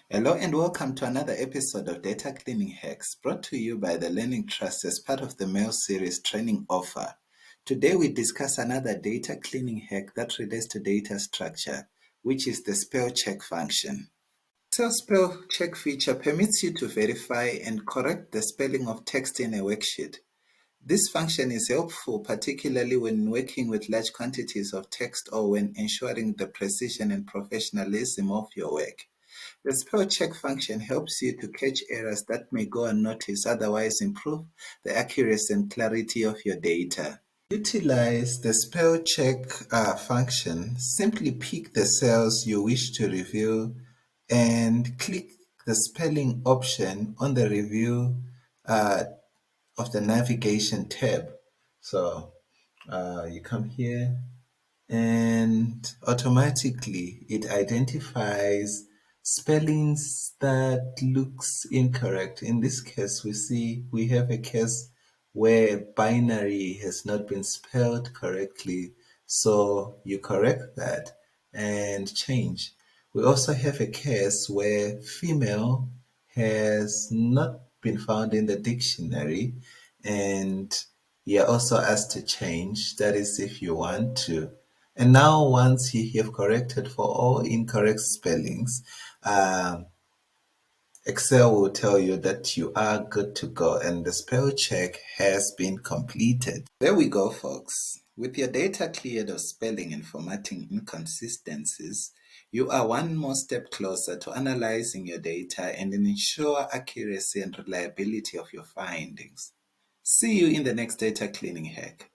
Hello and welcome to another episode of Data Cleaning Hacks brought to you by the Learning Trust as part of the Mail Series training offer. Today we discuss another data cleaning hack that relates to data structure, which is the spell check function. The spell check feature permits you to verify and correct the spelling of text in a worksheet. This function is helpful particularly when working with large quantities of text or when ensuring the precision and professionalism of your work. The spell check function helps you to catch errors that may go unnoticed, otherwise improve the accuracy and clarity of your data. Utilize the spell check function. Simply pick the cells you wish to review and click the spelling option on the review uh, of the navigation tab. So you come here and automatically it identifies spellings that looks incorrect. In this case, we have a case where binary has not been spelled correctly. So you correct that and change. We also have a case where female has not been found in the dictionary and you're also asked to change. That is if you want to. And now, once you have corrected for all incorrect spellings, Excel will tell you that you are good to go and the spell check has been completed. There we go, folks. With your data cleared of spelling and formatting inconsistencies, you are one more step closer to analyzing your data and ensure accuracy and reliability of your findings. See you in the next data cleaning hack.